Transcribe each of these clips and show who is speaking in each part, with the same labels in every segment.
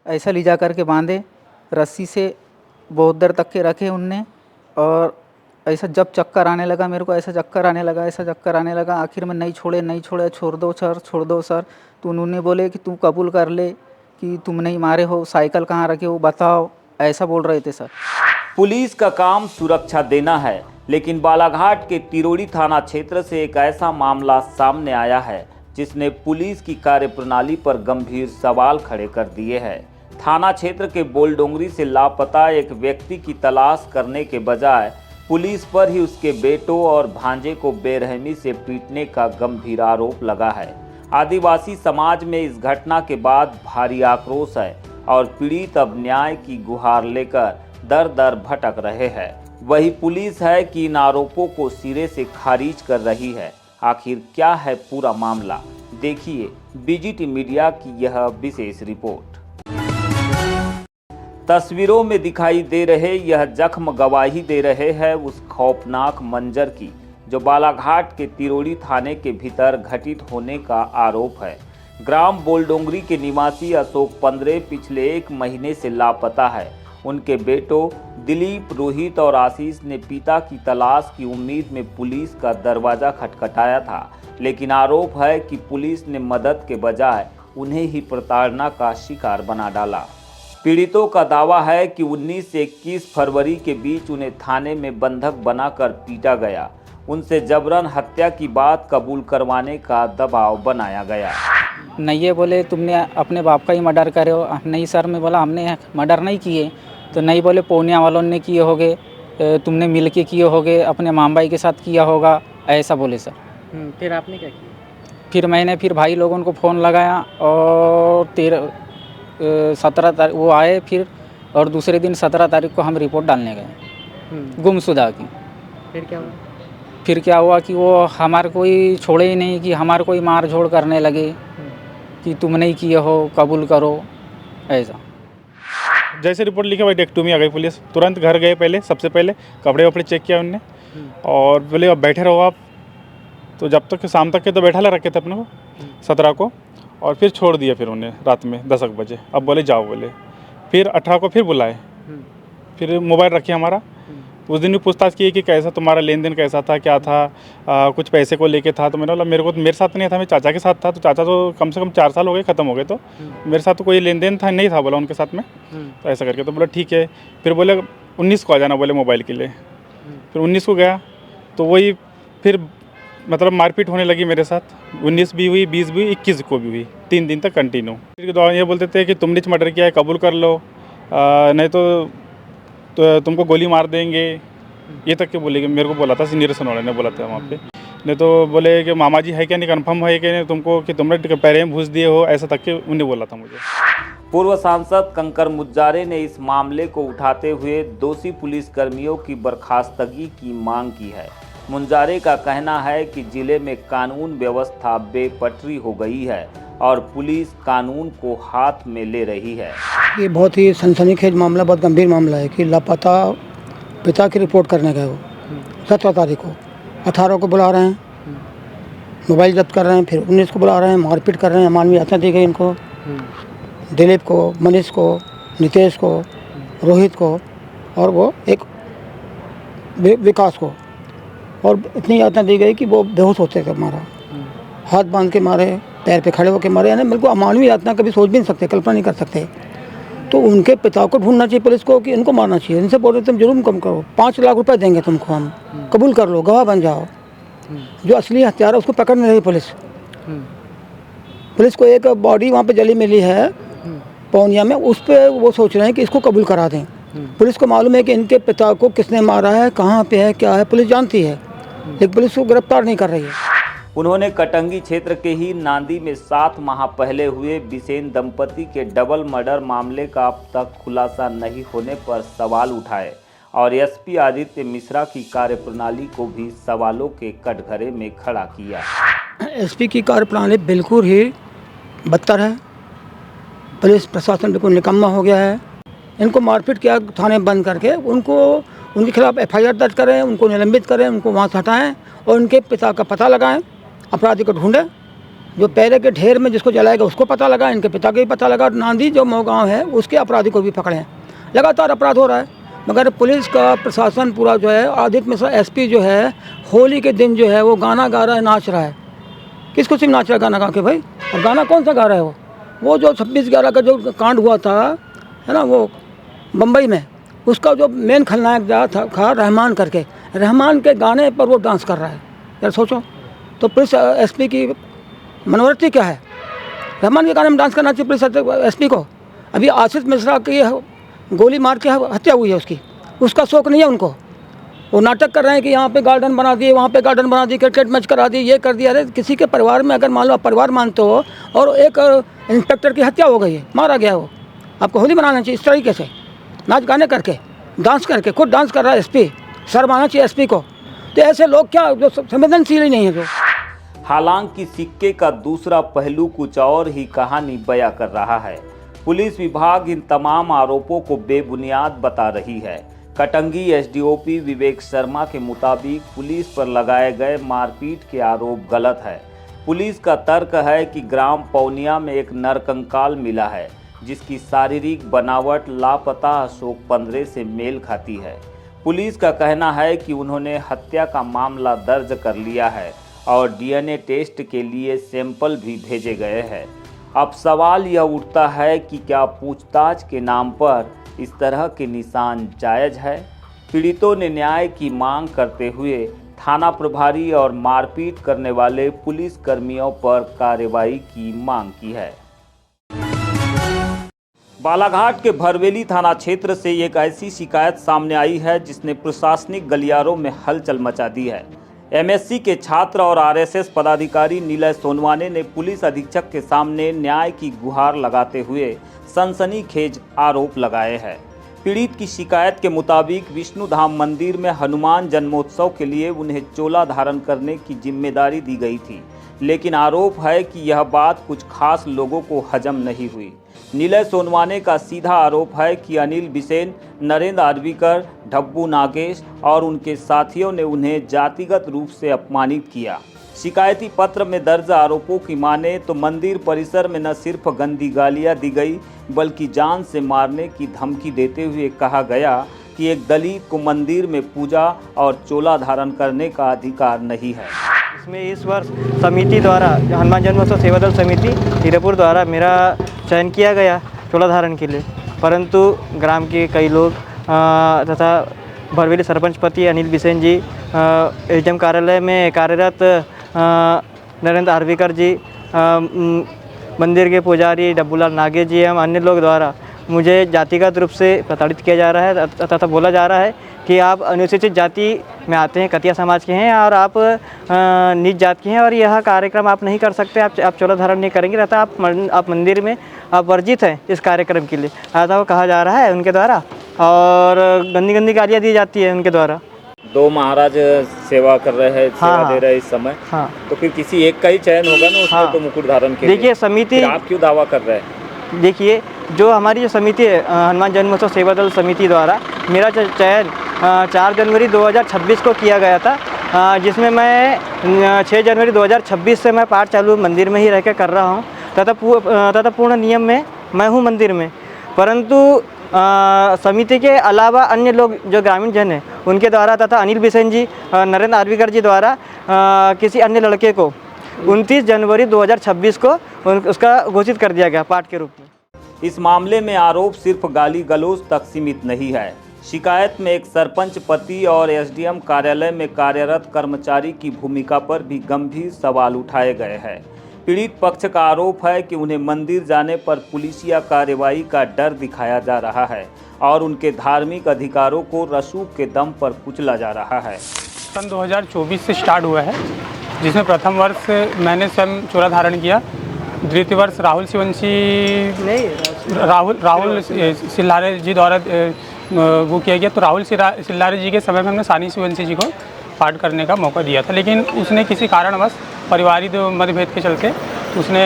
Speaker 1: ऐसा ले जा कर के बांधे, रस्सी से बहुत देर तक के रखे उनने। और ऐसा जब चक्कर आने लगा मेरे को, ऐसा चक्कर आने लगा, आखिर में नहीं छोड़े, छोड़ दो सर। तो उन्होंने बोले कि तू कबूल कर ले कि तुम नहीं मारे हो, साइकिल कहाँ रखे हो बताओ, ऐसा बोल रहे थे सर।
Speaker 2: पुलिस का काम सुरक्षा देना है, लेकिन बालाघाट के तिरोड़ी थाना क्षेत्र से एक ऐसा मामला सामने आया है जिसने पुलिस की कार्यप्रणाली पर गंभीर सवाल खड़े कर दिए हैं। थाना क्षेत्र के बोलडोंगरी से लापता एक व्यक्ति की तलाश करने के बजाय पुलिस पर ही उसके बेटों और भांजे को बेरहमी से पीटने का गंभीर आरोप लगा है। आदिवासी समाज में इस घटना के बाद भारी आक्रोश है और पीड़ित अब न्याय की गुहार लेकर दर दर भटक रहे हैं। वही पुलिस है कि इन आरोपों को सिरे से खारिज कर रही है। आखिर क्या है पूरा मामला, देखिए बीजीटी मीडिया की यह विशेष रिपोर्ट। तस्वीरों में दिखाई दे रहे यह जख्म गवाही दे रहे हैं उस खौफनाक मंजर की जो बालाघाट के तिरोड़ी थाने के भीतर घटित होने का आरोप है। ग्राम बोलडोंगरी के निवासी अशोक पंद्रे पिछले 1 महीने से लापता है। उनके बेटों दिलीप, रोहित और आशीष ने पिता की तलाश की उम्मीद में पुलिस का दरवाजा खटखटाया था, लेकिन आरोप है कि पुलिस ने मदद के बजाय उन्हें ही प्रताड़ना का शिकार बना डाला। पीड़ितों का दावा है कि 19 से 21 फरवरी के बीच उन्हें थाने में बंधक बनाकर पीटा गया। उनसे जबरन हत्या की बात कबूल करवाने का दबाव बनाया गया।
Speaker 1: नहीं, ये बोले तुमने अपने बाप का ही मर्डर करे हो। नहीं सर, मैं बोला हमने मर्डर नहीं किए। तो नहीं, बोले पूर्णिया वालों ने किए होगे, तुमने मिल के किए होगे, अपने मामबाई के साथ किया होगा, ऐसा बोले सर।
Speaker 3: फिर आपने क्या किया?
Speaker 1: फिर मैंने भाई लोगों को फ़ोन लगाया और 17 तारीख वो आए फिर, और दूसरे दिन 17 तारीख को हम रिपोर्ट डालने गए गुमशुदा की। फिर क्या हुआ कि वो हमारे कोई छोड़े ही नहीं, कि हमारे कोई मार झोड़ करने लगे कि तुम नहीं किए हो, कबूल करो, ऐसा।
Speaker 4: जैसे रिपोर्ट लिखे वही डेक्टोमी आ गई पुलिस, तुरंत घर गए। पहले सबसे पहले कपड़े वपड़े चेक किया उनने और बोले अब बैठे रहो आप। तो जब तक शाम तक के तो बैठा ला रखे थे अपने को 17 को, और फिर छोड़ दिया फिर उन्हें रात में 10 बजे। अब बोले जाओ बोले। फिर 18 को फिर बुलाए, फिर मोबाइल रखे हमारा। उस दिन भी पूछताछ की कि कैसा तुम्हारा लेन देन कैसा था, क्या था, कुछ पैसे को लेके था। तो मैंने बोला मेरे साथ नहीं था, मैं चाचा के साथ था। तो चाचा तो कम से कम 4 साल हो गए ख़त्म हो गए, तो मेरे साथ तो कोई लेन देन था नहीं था, बोला उनके साथ में। तो ऐसा करके तो बोला ठीक है। फिर बोले 19 को आ जाना बोले मोबाइल के लिए। फिर 19 को गया तो वही फिर मतलब मारपीट होने लगी मेरे साथ। 19 भी हुई, 20 भी हुई, 21 को भी हुई, 3 दिन तक कंटिन्यू। फिर के दौरान ये बोलते थे कि तुमने मर्डर किया है, कबूल कर लो, नहीं तो तुमको गोली मार देंगे, ये तक के बोले कि मेरे को बोला था, सीनियर वाले ने बोला था वहाँ पे। नहीं तो बोले कि मामा जी है क्या नहीं, कंफर्म है कि नहीं तुमको, कि तुमने पैरे में घुस दिए हो, ऐसा तक के उन्हें बोला था मुझे।
Speaker 2: पूर्व सांसद कंकर मुज्जारे ने इस मामले को उठाते हुए दोषी पुलिसकर्मियों की बर्खास्तगी की मांग की है। मुंजारे का कहना है कि जिले में कानून व्यवस्था बेपटरी हो गई है और पुलिस कानून को हाथ में ले रही है।
Speaker 5: ये बहुत ही सनसनीखेज मामला, बहुत गंभीर मामला है कि लापता पिता की रिपोर्ट करने गए वो 17 तारीख को, 18 को बुला रहे हैं, मोबाइल जब्त कर रहे हैं, फिर 19 को बुला रहे हैं, मारपीट कर रहे हैं, मानवीय हत्या दी गई इनको, दिलीप को, मनीष को, नितेश को, रोहित को, और वो एक विकास को। और इतनी यातना दी गई कि वो बेहोश होते थे, मारा, हाथ बांध के मारे, पैर पे खड़े होकर मारे, यानी बिल्कुल अमानवीय यातना कभी सोच भी नहीं सकते, कल्पना नहीं कर सकते। तो उनके पिता को ढूंढना चाहिए पुलिस को कि इनको मारना चाहिए। इनसे बोल रहे तुम जुर्म कम करो, 5 लाख रुपए देंगे तुमको, हम कबूल कर लो, गवाह बन जाओ। जो असली हत्यारा उसको पकड़ नहीं रही पुलिस। पुलिस को एक बॉडी वहाँ पे जली मिली है पौनिया में, उस पर वो सोच रहे हैं कि इसको कबूल करा दें। पुलिस को मालूम है कि इनके पिता को किसने मारा है, कहाँ पे है, क्या है, पुलिस जानती है, लेकिन पुलिस को गिरफ्तार नहीं कर रही है।
Speaker 2: उन्होंने कटंगी क्षेत्र के ही नांदी में 7 माह पहले हुए बिसेन दंपति के डबल मर्डर मामले का अब तक खुलासा नहीं होने पर सवाल उठाए और एसपी आदित्य मिश्रा की कार्यप्रणाली को भी सवालों के कटघरे में खड़ा किया।
Speaker 5: एसपी की कार्यप्रणाली बिल्कुल ही बदतर है। पुलिस प्रशासन बिल्कुल निकम्मा हो गया है। इनको मारपीट किया थाने बंद करके, उनके खिलाफ FIR दर्ज करें, उनको निलंबित करें, उनको वहाँ से हटाएं और उनके पिता का पता लगाएं, अपराधी को ढूंढें, जो पहले के ढेर में जिसको जलाएगा उसको पता लगा, इनके पिता को भी पता लगा, नांदी जो गाँव है उसके अपराधी को भी पकड़े हैं। लगातार अपराध हो रहा है, मगर पुलिस का प्रशासन पूरा जो है, आदित्य मिश्रा एसपी जो है होली के दिन जो है वो गाना गा रहा है, नाच रहा है। किस खुशी में नाच रहा है गाना गा के भाई? और गाना कौन सा गा रहा है? वो जो 26/11 का जो कांड हुआ था है ना, वो बम्बई में, उसका जो मेन खलनायक था रहमान करके, रहमान के गाने पर वो डांस कर रहा है। यार सोचो, तो पुलिस एसपी की मनोवृत्ति क्या है? रहमान के गाने में डांस करना चाहिए पुलिस एसपी को। अभी आशीष मिश्रा की गोली मार के हत्या हुई है उसका शौक नहीं है उनको। वो नाटक कर रहे हैं कि यहाँ पे गार्डन बना दिए, वहाँ पे गार्डन बना दिए, क्रिकेट मैच करा दिए, ये कर दिया। अरे किसी के परिवार में अगर मान लो आप परिवार मानते हो और एक इंस्पेक्टर की हत्या हो गई है, मारा गया वो, आपको होली मनाना चाहिए इस तरीके से, नाच गाने करके, डांस करके। खुद डांस कर रहा है एसपी, शर्माना चाहिए एसपी को। तो ऐसे लोग क्या जो संवेदनशील ही नहीं है जो।
Speaker 2: हालांकि सिक्के का दूसरा पहलू कुछ और ही कहानी बयां कर रहा है। पुलिस विभाग इन तमाम आरोपों को बेबुनियाद बता रही है। कटंगी एसडीओपी विवेक शर्मा के मुताबिक पुलिस पर लगाए गए मारपीट के आरोप गलत है। पुलिस का तर्क है कि ग्राम पौनिया में एक नरकंकाल मिला है, जिसकी शारीरिक बनावट लापता अशोक 15 से मेल खाती है। पुलिस का कहना है कि उन्होंने हत्या का मामला दर्ज कर लिया है और डीएनए टेस्ट के लिए सैंपल भी भेजे गए हैं। अब सवाल यह उठता है कि क्या पूछताछ के नाम पर इस तरह के निशान जायज़ है? पीड़ितों ने न्याय की मांग करते हुए थाना प्रभारी और मारपीट करने वाले पुलिस कर्मियों पर कार्रवाई की मांग की है। बालाघाट के भरवेली थाना क्षेत्र से एक ऐसी शिकायत सामने आई है जिसने प्रशासनिक गलियारों में हलचल मचा दी है। एमएससी के छात्र और आरएसएस पदाधिकारी नीलय सोनवाने ने पुलिस अधीक्षक के सामने न्याय की गुहार लगाते हुए सनसनीखेज आरोप लगाए हैं। पीड़ित की शिकायत के मुताबिक विष्णु धाम मंदिर में हनुमान जन्मोत्सव के लिए उन्हें चोला धारण करने की जिम्मेदारी दी गई थी, लेकिन आरोप है कि यह बात कुछ खास लोगों को हजम नहीं हुई। नीलय सोनवाने का सीधा आरोप है कि अनिल बिसेन, नरेंद्र आर्वीकर, डब्बू नागेश और उनके साथियों ने उन्हें जातिगत रूप से अपमानित किया। शिकायती पत्र में दर्ज आरोपों की माने तो मंदिर परिसर में न सिर्फ गंदी गालियां दी गई, बल्कि जान से मारने की धमकी देते हुए कहा गया कि एक दलित को मंदिर में पूजा और चोला धारण करने का अधिकार नहीं है।
Speaker 3: इसमें इस वर्ष समिति द्वारा, हनुमान जन्मोत्सव सेवा दल समिति हीरापुर द्वारा मेरा चयन किया गया चोला धारण के लिए, परंतु ग्राम के कई लोग तथा भरवेली सरपंच पति अनिल बिसेन जी, एसडीएम कार्यालय में कार्यरत नरेंद्र आर्वीकर जी, मंदिर के पुजारी डब्बूलाल नागे जी एवं अन्य लोग द्वारा मुझे जातिगत रूप से प्रताड़ित किया जा रहा है तथा बोला जा रहा है कि आप अनुसूचित जाति में आते हैं, कतिया समाज के हैं और आप नीच जात के हैं और यह कार्यक्रम आप नहीं कर सकते, आप चोला धारण नहीं करेंगे, रहता आप मंदिर में आप वर्जित हैं इस कार्यक्रम के लिए, ऐसा वो कहा जा रहा है उनके द्वारा। और गंदी गंदी गालियाँ दी जाती है उनके द्वारा।
Speaker 2: दो महाराज सेवा कर रहे हैं, सेवा दे रहे हैं इस समय।
Speaker 3: हाँ,
Speaker 2: तो फिर किसी एक का ही चयन होगा ना उसमें। तो मुकुट धारण के
Speaker 3: देखिए समिति,
Speaker 2: आप क्यों दावा कर रहे हैं?
Speaker 3: देखिए जो हमारी जो समिति है हनुमान जन्मोत्सव सेवा दल समिति द्वारा मेरा चयन 4 जनवरी 2026 को किया गया था, जिसमें मैं 6 जनवरी 2026 से मैं पाठ चालू मंदिर में ही रह कर रहा हूँ तथा पूर्ण नियम में मैं हूँ मंदिर में। परंतु समिति के अलावा अन्य लोग जो ग्रामीण जन हैं उनके द्वारा तथा अनिल बिसेन जी, नरेंद्र आर्वीकर जी द्वारा किसी अन्य लड़के को 29 जनवरी 2026 को उसका घोषित कर दिया गया पाठ के रूप में।
Speaker 2: इस मामले में आरोप सिर्फ गाली गलौज तक सीमित नहीं है। शिकायत में एक सरपंच पति और एसडीएम कार्यालय में कार्यरत कर्मचारी की भूमिका पर भी गंभीर सवाल उठाए गए हैं। पीड़ित पक्ष का आरोप है कि उन्हें मंदिर जाने पर पुलिसिया कार्रवाई का डर दिखाया जा रहा है और उनके धार्मिक अधिकारों को रसूख के दम पर कुचला जा रहा है।
Speaker 6: सन 2024 से स्टार्ट हुआ है, जिसमें प्रथम वर्ष मैंने स्वयं चोला धारण किया, द्वितीय वर्ष राहुल सिल्लारे जी द्वारा वो किया गया। तो राहुल सिल्लारे जी के समय में हमने सानी शिवंशी जी को पाठ करने का मौका दिया था, लेकिन उसने किसी कारणवश पारिवारिक मतभेद के चलते उसने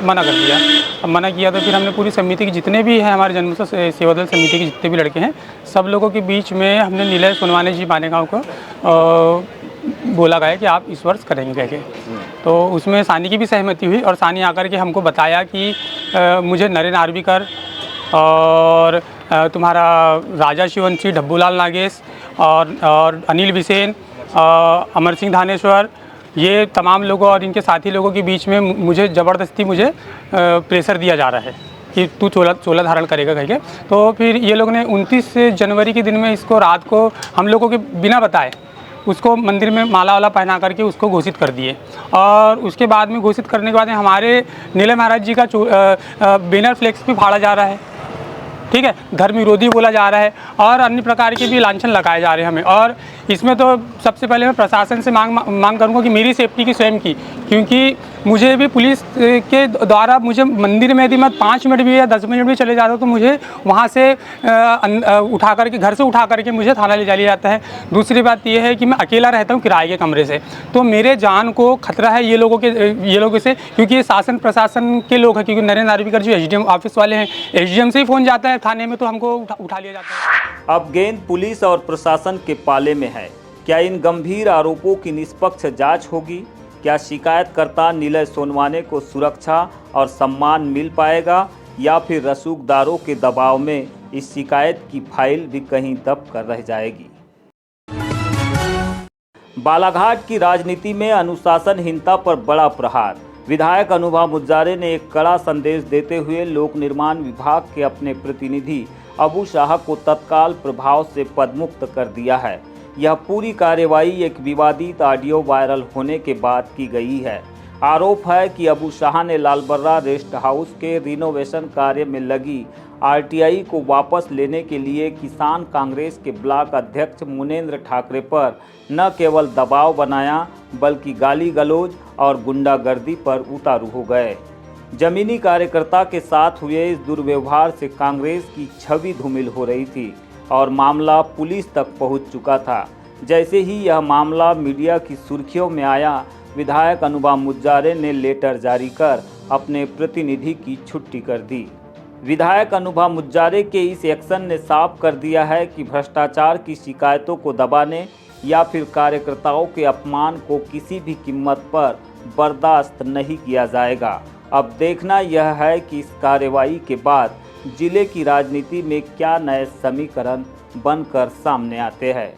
Speaker 6: मना कर दिया। अब मना किया तो फिर हमने पूरी समिति के जितने भी हैं, हमारे जन्मोत्सव सेवा दल समिति के जितने भी लड़के हैं, सब लोगों के बीच में हमने नीलय सोनवाने जी मानेगांव को बोला गया कि आप इस वर्ष करेंगे कह के। तो उसमें सानी की भी सहमति हुई और सानी आकर के हमको बताया कि मुझे नरेंद्र आर्बीकर और तुम्हारा राजा शिवंशी, डब्बूलाल नागेश और अनिल बिसेन, अमर सिंह धानेश्वर, ये तमाम लोगों और इनके साथी लोगों के बीच में मुझे ज़बरदस्ती प्रेशर दिया जा रहा है कि तू चोला धारण करेगा कह के। तो फिर ये लोग ने 29 जनवरी के दिन में इसको रात को हम लोगों के बिना बताए उसको मंदिर में माला वाला पहना करके उसको घोषित कर दिए। और उसके बाद में घोषित करने के बाद में हमारे नीले महाराज जी का बैनर फ्लेक्स भी फाड़ा जा रहा है, ठीक है, धर्म विरोधी बोला जा रहा है और अन्य प्रकार के भी लांछन लगाए जा रहे हैं हमें। और इसमें तो सबसे पहले मैं प्रशासन से मांग करूंगा कि मेरी सेफ्टी की स्वयं की, क्योंकि मुझे भी पुलिस के द्वारा मुझे मंदिर में यदि मैं 5 मिनट भी या 10 मिनट भी चले जाता हूँ तो मुझे वहाँ से उठा करके घर से उठा करके मुझे थाना ले जाया जाता है। दूसरी बात यह है कि मैं अकेला रहता हूँ किराए के कमरे से, तो मेरे जान को खतरा है ये लोगों से, क्योंकि ये शासन प्रशासन के लोग हैं। क्योंकि नरेंद्र आर्बीकर जो एसडीएम ऑफिस वाले हैं, एसडीएम से ही फ़ोन जाता है थाने में तो हमको उठा लिया जाता है।
Speaker 2: अब गेंद पुलिस और प्रशासन के पाले में है। क्या इन गंभीर आरोपों की निष्पक्ष जांच होगी? क्या शिकायतकर्ता निलय सोनवाने को सुरक्षा और सम्मान मिल पाएगा या फिर रसूखदारों के दबाव में इस शिकायत की फाइल भी कहीं दब कर रह जाएगी? बालाघाट की राजनीति में अनुशासनहीनता पर बड़ा प्रहार। विधायक अनुभव मुज्जारे ने एक कड़ा संदेश देते हुए लोक निर्माण विभाग के अपने प्रतिनिधि अबू शाह को तत्काल प्रभाव से पदमुक्त कर दिया है। यह पूरी कार्रवाई एक विवादित ऑडियो वायरल होने के बाद की गई है। आरोप है कि अबू शाह ने लालबर्रा रेस्ट हाउस के रिनोवेशन कार्य में लगी आरटीआई को वापस लेने के लिए किसान कांग्रेस के ब्लॉक अध्यक्ष मुनेंद्र ठाकरे पर न केवल दबाव बनाया बल्कि गाली गलौज और गुंडागर्दी पर उतारू हो गए। जमीनी कार्यकर्ता के साथ हुए इस दुर्व्यवहार से कांग्रेस की छवि धूमिल हो रही थी और मामला पुलिस तक पहुंच चुका था। जैसे ही यह मामला मीडिया की सुर्खियों में आया, विधायक अनुभव मुज्जारे ने लेटर जारी कर अपने प्रतिनिधि की छुट्टी कर दी। विधायक अनुभव मुज्जारे के इस एक्शन ने साफ कर दिया है कि भ्रष्टाचार की शिकायतों को दबाने या फिर कार्यकर्ताओं के अपमान को किसी भी कीमत पर बर्दाश्त नहीं किया जाएगा। अब देखना यह है कि इस कार्रवाई के बाद जिले की राजनीति में क्या नए समीकरण बनकर सामने आते हैं।